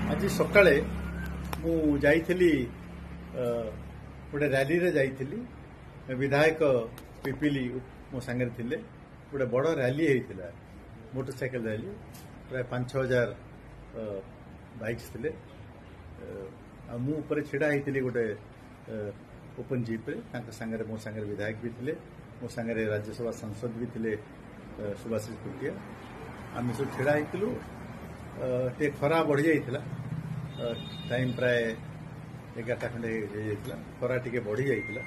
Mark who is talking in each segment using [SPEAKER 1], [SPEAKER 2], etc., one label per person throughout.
[SPEAKER 1] आज सकाळे मु जाइथिली गोटे रैली रे जाइथिली विधायक पिपिली मो सांगे थिले गोटे बड़ रैली होता मोटरसाइकिल रैली प्राय 5,000 बाइक्स थिले मु ऊपर छिड़ा होती गोटे ओपन जीप रे सांगे मो सांगे विधायक भी थिले मो सांगे राज्यसभा सांसद भी थिले सुभाषिष कुटिया आम सब छिड़ा होइतिलु टे खरा बढ़ी जाइथिला टाइम प्राय 11टा खंडे जाइथिला खरा टिके बढ़ी जाइथिला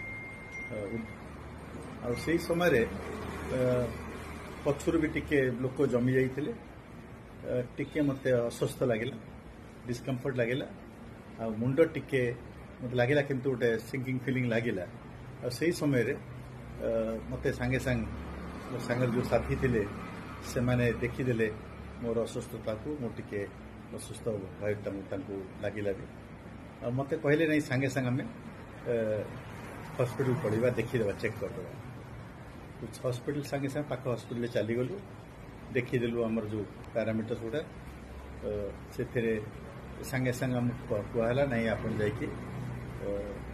[SPEAKER 1] आ सेही समय पछुर भी टिके लोक जमी जाइथिले टिके मते अस्वस्थ लागिला डिस्कम्फर्ट लागिला आ मुंड टिके मते लागिला किंतु गोटे सिंकिंग फीलिंग लागिला आ सेही समय मते सांगे सांगे जो साथी थिले से माने देखिदेले मोर अस्वस्थता को मो टिके अस्वस्थ भाईटा लगिला भी मत कहले नहीं सांगे सांगे आम हॉस्पिटल पड़ा देखीदे चेक करदे हॉस्पिटल सांगे सांगे पाख हॉस्पिटल चलीगलु देखीदेलु आमर जो पैरामीटर्स गुड़ा से सांगे सांगे आम कहला नहीं आप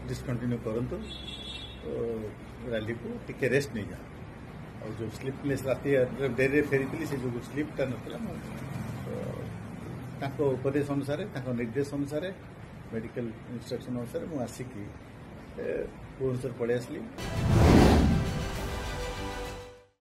[SPEAKER 1] डिस्कंटिन्यू करंतु रैली को टिके रेस्ट नहीं जा और जो स्लीपलेस राति डेरी फेरी से जो स्लीपटा नाला उपदेश अनुसार निर्देश अनुसार मेडिकल इंस्ट्रक्शन अनुसार मुझे आसिकी भुवनेश्वर पलि आसली।